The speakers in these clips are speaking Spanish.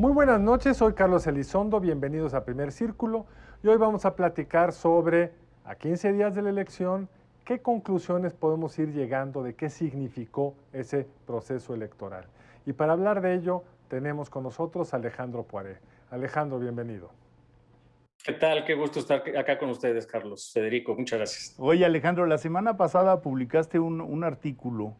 Muy buenas noches, soy Carlos Elizondo, bienvenidos a Primer Círculo y hoy vamos a platicar sobre, a 15 días de la elección, qué conclusiones podemos ir llegando de qué significó ese proceso electoral. Y para hablar de ello, tenemos con nosotros a Alejandro Poiré. Alejandro, bienvenido. ¿Qué tal? Qué gusto estar acá con ustedes, Carlos. Federico, muchas gracias. Oye, Alejandro, la semana pasada publicaste un artículo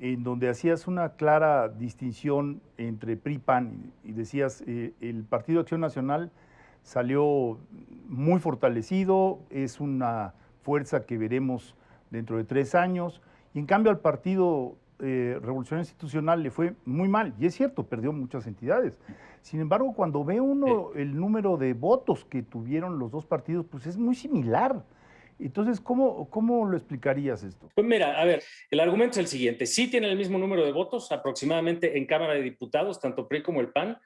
en donde hacías una clara distinción entre PRI-PAN y decías, el Partido Acción Nacional salió muy fortalecido, es una fuerza que veremos dentro de 3 años, y en cambio al Partido Revolucionario Institucional le fue muy mal, y es cierto, perdió muchas entidades. Sin embargo, cuando ve uno el número de votos que tuvieron los dos partidos, pues es muy similar. Entonces, ¿cómo lo explicarías esto? Pues mira, a ver, el argumento es el siguiente. Sí tienen el mismo número de votos aproximadamente en Cámara de Diputados, tanto PRI como el PAN,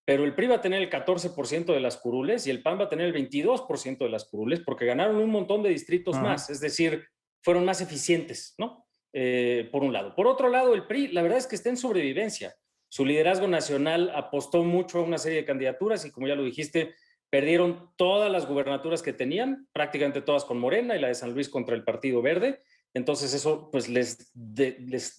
pero el PRI va a tener el 14% de las curules y el PAN va a tener el 22% de las curules porque ganaron un montón de distritos más, es decir, fueron más eficientes, ¿no? Por un lado. Por otro lado, el PRI, la verdad es que está en sobrevivencia. Su liderazgo nacional apostó mucho a una serie de candidaturas y, como ya lo dijiste, perdieron todas las gubernaturas que tenían, prácticamente todas con Morena y la de San Luis contra el Partido Verde. Entonces eso pues les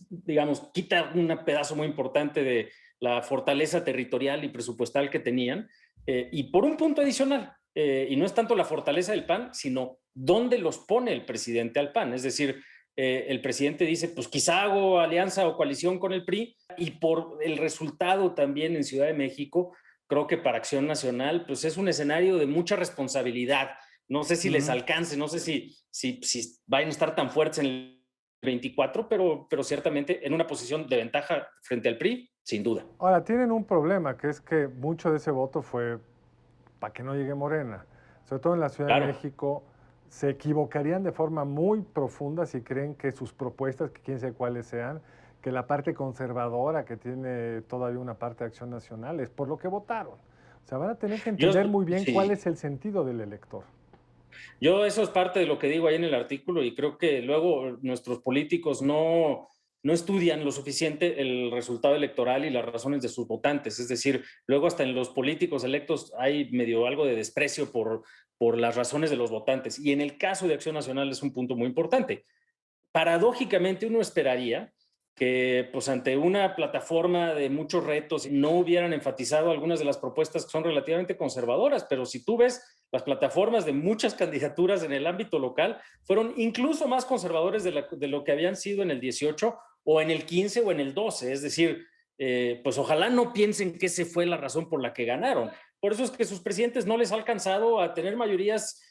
digamos, quita un pedazo muy importante de la fortaleza territorial y presupuestal que tenían. Y por un punto adicional, y no es tanto la fortaleza del PAN, sino dónde los pone el presidente al PAN. Es decir, el presidente dice, pues quizá hago alianza o coalición con el PRI, y por el resultado también en Ciudad de México, creo que para Acción Nacional, pues es un escenario de mucha responsabilidad. No sé si les alcance, no sé si vayan a estar tan fuertes en el 24, pero ciertamente en una posición de ventaja frente al PRI, sin duda. Ahora, tienen un problema, que es que mucho de ese voto fue para que no llegue Morena. Sobre todo en la Ciudad de México, se equivocarían de forma muy profunda si creen que sus propuestas, que quién sabe cuáles sean, que la parte conservadora que tiene todavía una parte de Acción Nacional es por lo que votaron. O sea, van a tener que entender muy bien cuál es el sentido del elector. Yo eso es parte de lo que digo ahí en el artículo y creo que luego nuestros políticos no estudian lo suficiente el resultado electoral y las razones de sus votantes. Es decir, luego hasta en los políticos electos hay medio algo de desprecio por las razones de los votantes. Y en el caso de Acción Nacional es un punto muy importante. Paradójicamente uno esperaría que pues ante una plataforma de muchos retos no hubieran enfatizado algunas de las propuestas que son relativamente conservadoras, pero si tú ves las plataformas de muchas candidaturas en el ámbito local fueron incluso más conservadores de lo que habían sido en el 18 o en el 15 o en el 12, es decir, pues ojalá no piensen que esa fue la razón por la que ganaron. Por eso es que sus presidentes no les ha alcanzado a tener mayorías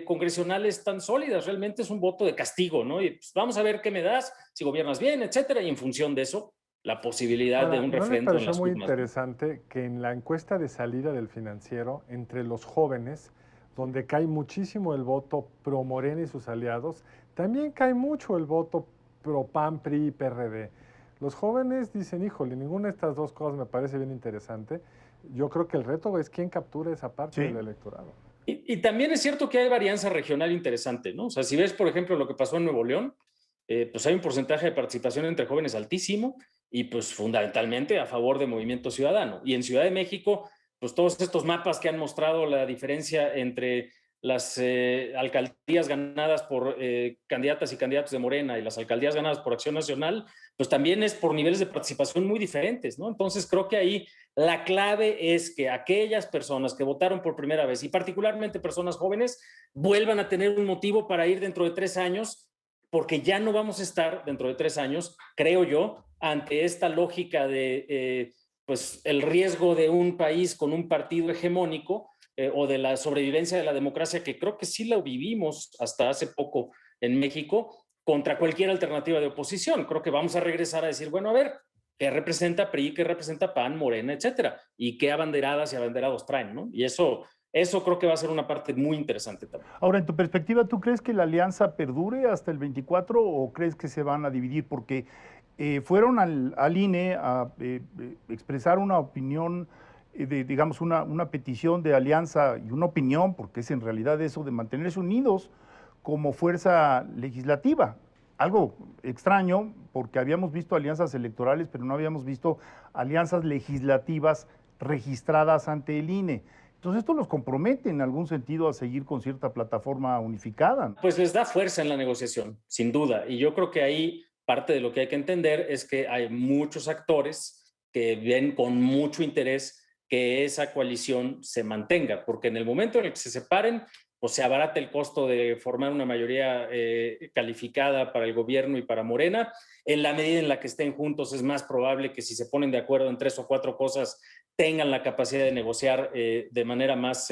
congresionales tan sólidas. Realmente es un voto de castigo, ¿no? Y pues vamos a ver qué me das, si gobiernas bien, etcétera, y en función de eso, la posibilidad de un refrendo en las urnas. ¿No les pareció muy interesante que en la encuesta de salida del Financiero, entre los jóvenes, donde cae muchísimo el voto pro Morena y sus aliados, también cae mucho el voto pro PAN, PRI y PRD? Los jóvenes dicen, híjole, ninguna de estas dos cosas me parece bien interesante. Yo creo que el reto es quién captura esa parte del electorado. Y también es cierto que hay varianza regional interesante, ¿no? O sea, si ves, por ejemplo, lo que pasó en Nuevo León, pues hay un porcentaje de participación entre jóvenes altísimo y pues fundamentalmente a favor de Movimiento Ciudadano. Y en Ciudad de México, pues todos estos mapas que han mostrado la diferencia entre las alcaldías ganadas por candidatas y candidatos de Morena y las alcaldías ganadas por Acción Nacional, pues también es por niveles de participación muy diferentes, ¿no? Entonces creo que ahí la clave es que aquellas personas que votaron por primera vez y particularmente personas jóvenes vuelvan a tener un motivo para ir dentro de 3 años, porque ya no vamos a estar dentro de 3 años, creo yo, ante esta lógica de pues el riesgo de un país con un partido hegemónico o de la sobrevivencia de la democracia, que creo que sí la vivimos hasta hace poco en México, contra cualquier alternativa de oposición. Creo que vamos a regresar a decir, bueno, a ver, ¿qué representa PRI, qué representa PAN, Morena, etcétera? Y qué abanderadas y abanderados traen, ¿no? Y eso creo que va a ser una parte muy interesante también. Ahora, en tu perspectiva, ¿tú crees que la alianza perdure hasta el 24 o crees que se van a dividir? Porque fueron al INE a expresar una opinión, digamos, una petición de alianza y una opinión, porque es en realidad eso de mantenerse unidos como fuerza legislativa. Algo extraño, porque habíamos visto alianzas electorales, pero no habíamos visto alianzas legislativas registradas ante el INE. Entonces esto los compromete en algún sentido a seguir con cierta plataforma unificada. Pues les da fuerza en la negociación, sin duda. Y yo creo que ahí parte de lo que hay que entender es que hay muchos actores que ven con mucho interés que esa coalición se mantenga, porque en el momento en el que se separen, pues se abarata el costo de formar una mayoría calificada para el gobierno y para Morena. En la medida en la que estén juntos, es más probable que si se ponen de acuerdo en 3 o 4 cosas, tengan la capacidad de negociar de manera más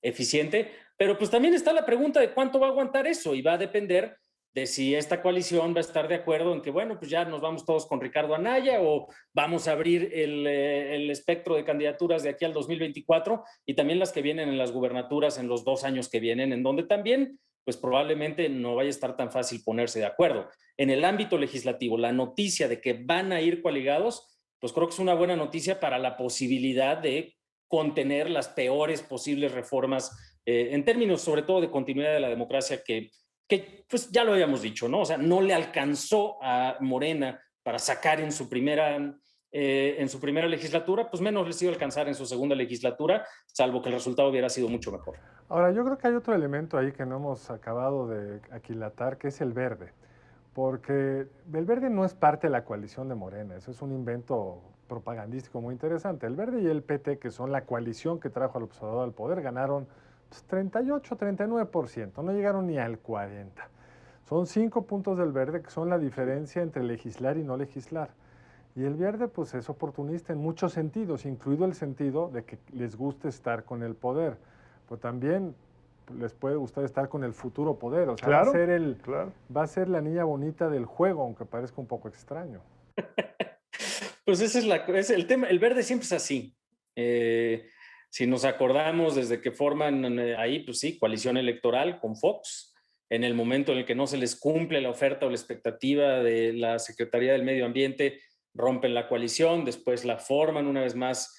eficiente. Pero pues también está la pregunta de cuánto va a aguantar eso y va a depender de si esta coalición va a estar de acuerdo en que, bueno, pues ya nos vamos todos con Ricardo Anaya o vamos a abrir el espectro de candidaturas de aquí al 2024 y también las que vienen en las gubernaturas en los 2 años que vienen, en donde también, pues probablemente no vaya a estar tan fácil ponerse de acuerdo. En el ámbito legislativo, la noticia de que van a ir coaligados, pues creo que es una buena noticia para la posibilidad de contener las peores posibles reformas en términos sobre todo de continuidad de la democracia que pues ya lo habíamos dicho, ¿no? O sea, no le alcanzó a Morena para sacar en su primera legislatura, pues menos les iba a alcanzar en su segunda legislatura, salvo que el resultado hubiera sido mucho mejor. Ahora, yo creo que hay otro elemento ahí que no hemos acabado de aquilatar, que es el verde. Porque el verde no es parte de la coalición de Morena, eso es un invento propagandístico muy interesante. El verde y el PT, que son la coalición que trajo al observador al poder, ganaron 38, 39%, no llegaron ni al 40%. Son 5 puntos del verde que son la diferencia entre legislar y no legislar. Y el verde pues es oportunista en muchos sentidos, incluido el sentido de que les guste estar con el poder, pero también les puede gustar estar con el futuro poder, o sea, claro, va a ser la niña bonita del juego, aunque parezca un poco extraño. Pues ese es el tema, el verde siempre es así. Si nos acordamos desde que forman ahí, pues sí, coalición electoral con Fox, en el momento en el que no se les cumple la oferta o la expectativa de la Secretaría del Medio Ambiente, rompen la coalición, después la forman una vez más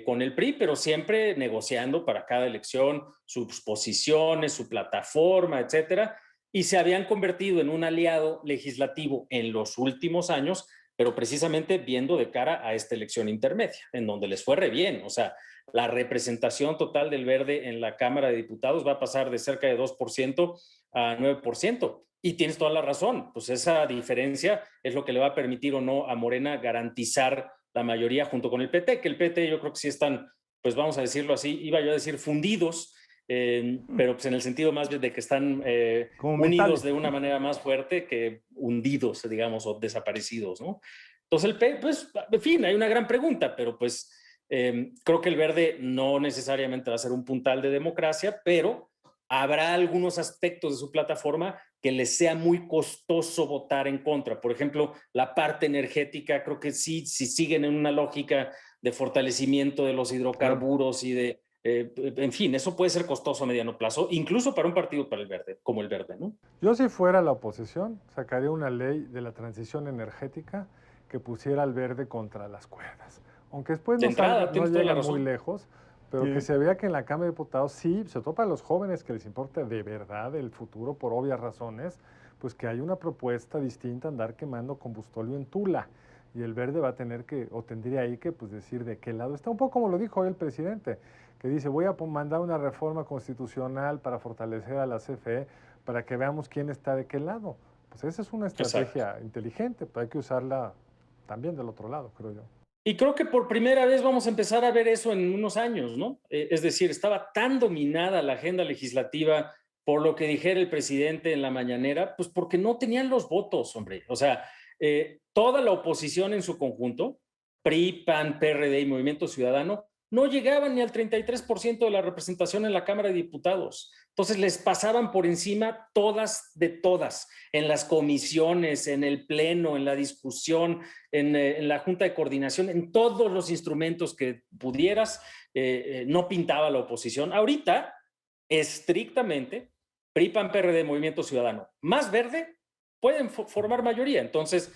con el PRI, pero siempre negociando para cada elección sus posiciones, su plataforma, etcétera, y se habían convertido en un aliado legislativo en los últimos años, pero precisamente viendo de cara a esta elección intermedia, en donde les fue re bien. O sea, la representación total del verde en la Cámara de Diputados va a pasar de cerca de 2% a 9%. Y tienes toda la razón, pues esa diferencia es lo que le va a permitir o no a Morena garantizar la mayoría junto con el PT, que el PT yo creo que sí están, pues vamos a decirlo así, iba yo a decir fundidos, pero pues en el sentido más de que están unidos de una manera más fuerte que hundidos, digamos, o desaparecidos, ¿no? Entonces el PT, pues, en fin, hay una gran pregunta, pero pues creo que el verde no necesariamente va a ser un puntal de democracia, pero habrá algunos aspectos de su plataforma que les sea muy costoso votar en contra. Por ejemplo, la parte energética, creo que sí, si siguen en una lógica de fortalecimiento de los hidrocarburos y de, en fin, eso puede ser costoso a mediano plazo, incluso para un partido para el verde, como el verde, ¿no? Yo si fuera la oposición, sacaría una ley de la transición energética que pusiera al verde contra las cuerdas. Aunque después no llega muy lejos, pero que se vea que en la Cámara de Diputados sí, sobre todo para los jóvenes que les importa de verdad el futuro por obvias razones, pues que hay una propuesta distinta a andar quemando combustóleo en Tula. Y el verde va a tener que, o tendría ahí que pues decir de qué lado está, un poco como lo dijo hoy el presidente, que dice voy a mandar una reforma constitucional para fortalecer a la CFE para que veamos quién está de qué lado. Pues esa es una estrategia inteligente, pero hay que usarla también del otro lado, creo yo. Y creo que por primera vez vamos a empezar a ver eso en unos años, ¿no? Es decir, estaba tan dominada la agenda legislativa por lo que dijera el presidente en la mañanera, pues porque no tenían los votos, hombre. O sea, toda la oposición en su conjunto, PRI, PAN, PRD y Movimiento Ciudadano, no llegaban ni al 33% de la representación en la Cámara de Diputados. Entonces les pasaban por encima todas de todas, en las comisiones, en el pleno, en la discusión, en la Junta de Coordinación, en todos los instrumentos que pudieras, no pintaba la oposición. Ahorita, estrictamente, PRI, PAN, PRD, Movimiento Ciudadano, más verde, pueden formar mayoría. Entonces,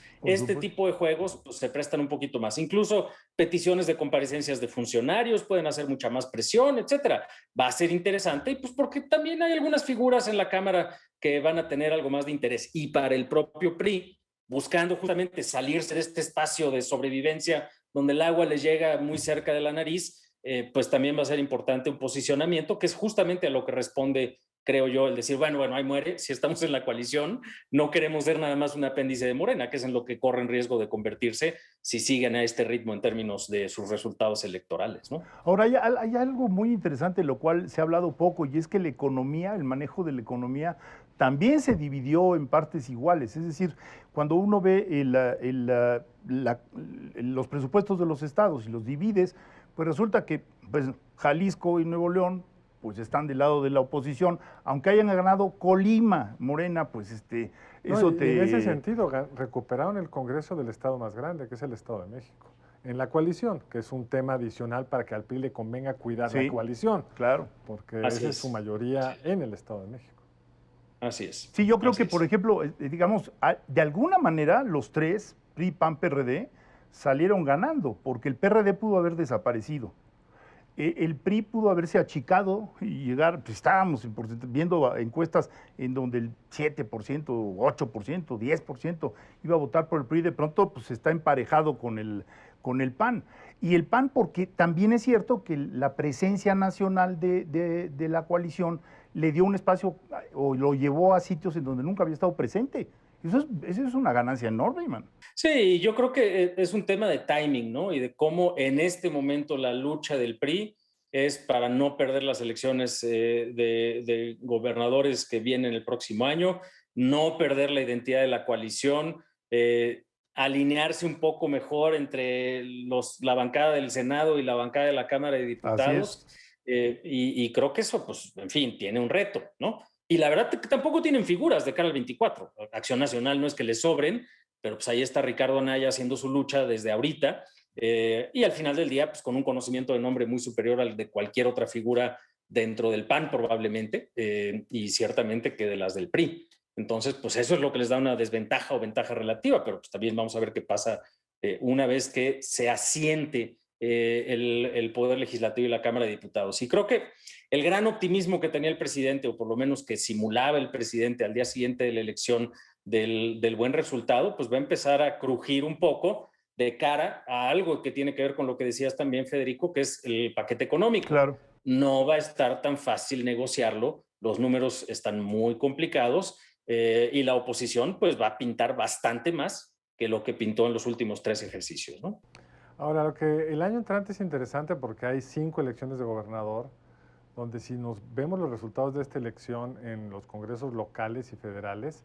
tipo de juegos pues, se prestan un poquito más. Incluso peticiones de comparecencias de funcionarios pueden hacer mucha más presión, etcétera. Va a ser interesante, y pues porque también hay algunas figuras en la Cámara que van a tener algo más de interés. Y para el propio PRI, buscando justamente salirse de este espacio de sobrevivencia donde el agua les llega muy cerca de la nariz, pues también va a ser importante un posicionamiento, que es justamente a lo que responde, creo yo, el decir, bueno, ahí muere, si estamos en la coalición, no queremos ser nada más un apéndice de Morena, que es en lo que corren riesgo de convertirse si siguen a este ritmo en términos de sus resultados electorales, ¿no? Ahora, hay algo muy interesante, lo cual se ha hablado poco, y es que la economía, el manejo de la economía, también se dividió en partes iguales. Es decir, cuando uno ve los presupuestos de los estados y los divides, pues resulta que pues, Jalisco y Nuevo León pues están del lado de la oposición, aunque hayan ganado Colima, Morena, pues eso y en ese sentido recuperaron el Congreso del estado más grande, que es el Estado de México, en la coalición, que es un tema adicional para que al PRI le convenga cuidar la coalición. Claro. Porque esa es su mayoría en el Estado de México. Así es. Sí, yo creo que, por ejemplo, digamos, de alguna manera los tres, PRI, PAN, PRD, salieron ganando, porque el PRD pudo haber desaparecido. El PRI pudo haberse achicado y llegar, pues estábamos viendo encuestas en donde el 7%, 8%, 10% iba a votar por el PRI, de pronto pues está emparejado con el PAN. Y el PAN, porque también es cierto que la presencia nacional de la coalición le dio un espacio o lo llevó a sitios en donde nunca había estado presente. Eso es una ganancia enorme, man. Sí, yo creo que es un tema de timing, ¿no? Y de cómo en este momento la lucha del PRI es para no perder las elecciones de gobernadores que vienen el próximo año, no perder la identidad de la coalición, alinearse un poco mejor entre la bancada del Senado y la bancada de la Cámara de Diputados. Y creo que eso, pues, en fin, tiene un reto, ¿no? Y la verdad que tampoco tienen figuras de cara al 24. Acción Nacional no es que les sobren, pero pues ahí está Ricardo Anaya haciendo su lucha desde ahorita. Y al final del día, pues con un conocimiento de nombre muy superior al de cualquier otra figura dentro del PAN probablemente, y ciertamente que de las del PRI. Entonces, pues eso es lo que les da una desventaja o ventaja relativa, pero pues también vamos a ver qué pasa una vez que se asiente el Poder Legislativo y la Cámara de Diputados. Y creo que el gran optimismo que tenía el presidente, o por lo menos que simulaba el presidente al día siguiente de la elección del buen resultado, pues va a empezar a crujir un poco de cara a algo que tiene que ver con lo que decías también, Federico, que es el paquete económico. Claro. No va a estar tan fácil negociarlo, los números están muy complicados y la oposición pues va a pintar bastante más que lo que pintó en los últimos 3 ejercicios, ¿no? Ahora, lo que el año entrante es interesante porque hay 5 elecciones de gobernador, donde si nos vemos los resultados de esta elección en los congresos locales y federales,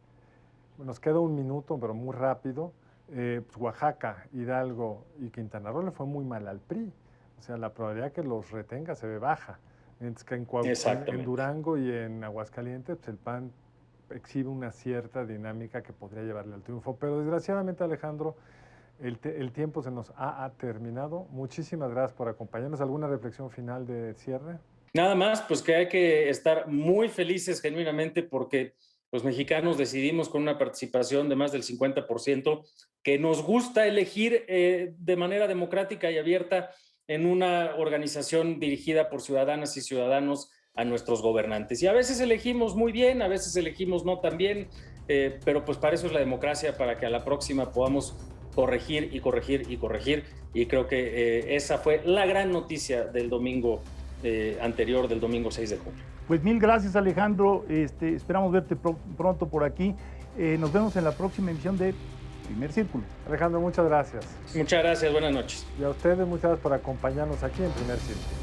nos queda un minuto, pero muy rápido. Pues Oaxaca, Hidalgo y Quintana Roo le fue muy mal al PRI. O sea, la probabilidad que los retenga se ve baja. Mientras que en Durango y en Aguascalientes, pues el PAN exhibe una cierta dinámica que podría llevarle al triunfo. Pero desgraciadamente, Alejandro, el tiempo se nos ha terminado. Muchísimas gracias por acompañarnos. ¿Alguna reflexión final de cierre? Nada más, pues que hay que estar muy felices genuinamente porque los mexicanos decidimos con una participación de más del 50% que nos gusta elegir de manera democrática y abierta en una organización dirigida por ciudadanas y ciudadanos a nuestros gobernantes. Y a veces elegimos muy bien, a veces elegimos no tan bien, pero pues para eso es la democracia, para que a la próxima podamos corregir y corregir y corregir. Y creo que esa fue la gran noticia del domingo anterior, del domingo 6 de junio. Pues mil gracias, Alejandro. Esperamos verte pronto por aquí. Nos vemos en la próxima emisión de Primer Círculo. Alejandro, muchas gracias. Muchas gracias, buenas noches. Y a ustedes muchas gracias por acompañarnos aquí en Primer Círculo.